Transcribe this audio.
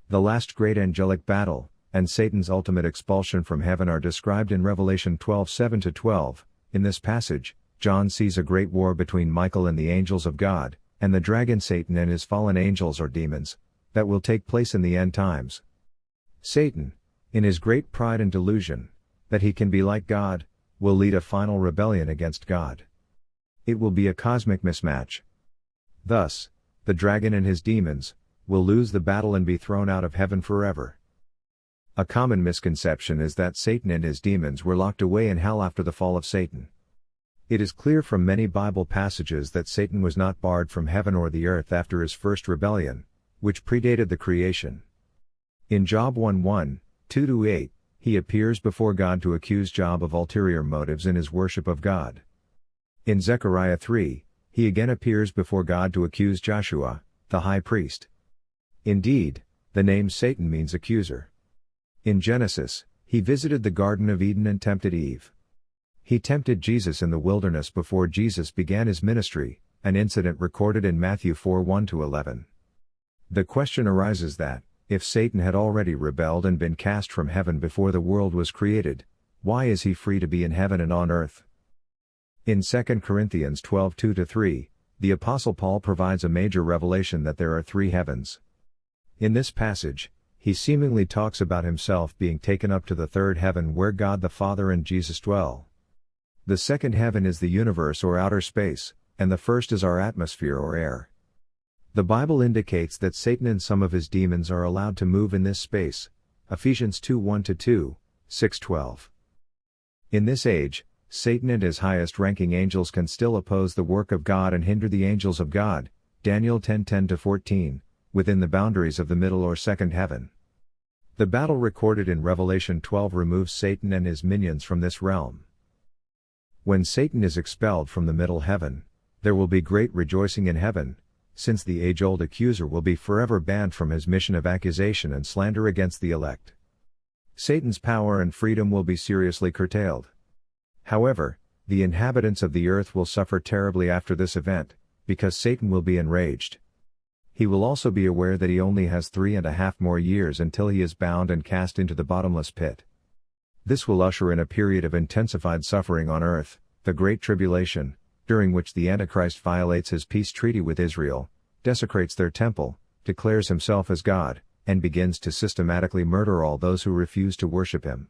The last great angelic battle, and Satan's ultimate expulsion from heaven are described in Revelation 12:7-12. In this passage, John sees a great war between Michael and the angels of God, and the dragon Satan and his fallen angels or demons, that will take place in the end times. Satan, in his great pride and delusion, that he can be like God, will lead a final rebellion against God. It will be a cosmic mismatch. Thus, the dragon and his demons will lose the battle and be thrown out of heaven forever. A common misconception is that Satan and his demons were locked away in hell after the fall of Satan. It is clear from many Bible passages that Satan was not barred from heaven or the earth after his first rebellion, which predated the creation. In Job 1:1, 2-8, he appears before God to accuse Job of ulterior motives in his worship of God. In Zechariah 3, he again appears before God to accuse Joshua, the high priest. Indeed, the name Satan means accuser. In Genesis, he visited the Garden of Eden and tempted Eve. He tempted Jesus in the wilderness before Jesus began his ministry, an incident recorded in Matthew 4:1-11. The question arises that, if Satan had already rebelled and been cast from heaven before the world was created, why is he free to be in heaven and on earth? In 2 Corinthians 12:2-3, the Apostle Paul provides a major revelation that there are three heavens. In this passage, he seemingly talks about himself being taken up to the third heaven where God the Father and Jesus dwell. The second heaven is the universe or outer space, and the first is our atmosphere or air. The Bible indicates that Satan and some of his demons are allowed to move in this space, Ephesians 2:1-2, 6:12. In this age, Satan and his highest-ranking angels can still oppose the work of God and hinder the angels of God, Daniel 10:10-14, within the boundaries of the middle or second heaven. The battle recorded in Revelation 12 removes Satan and his minions from this realm. When Satan is expelled from the middle heaven, there will be great rejoicing in heaven, since the age-old accuser will be forever banned from his mission of accusation and slander against the elect. Satan's power and freedom will be seriously curtailed. However, the inhabitants of the earth will suffer terribly after this event, because Satan will be enraged. He will also be aware that he only has 3.5 more years until he is bound and cast into the bottomless pit. This will usher in a period of intensified suffering on earth, the Great Tribulation, during which the Antichrist violates his peace treaty with Israel, desecrates their temple, declares himself as God, and begins to systematically murder all those who refuse to worship him.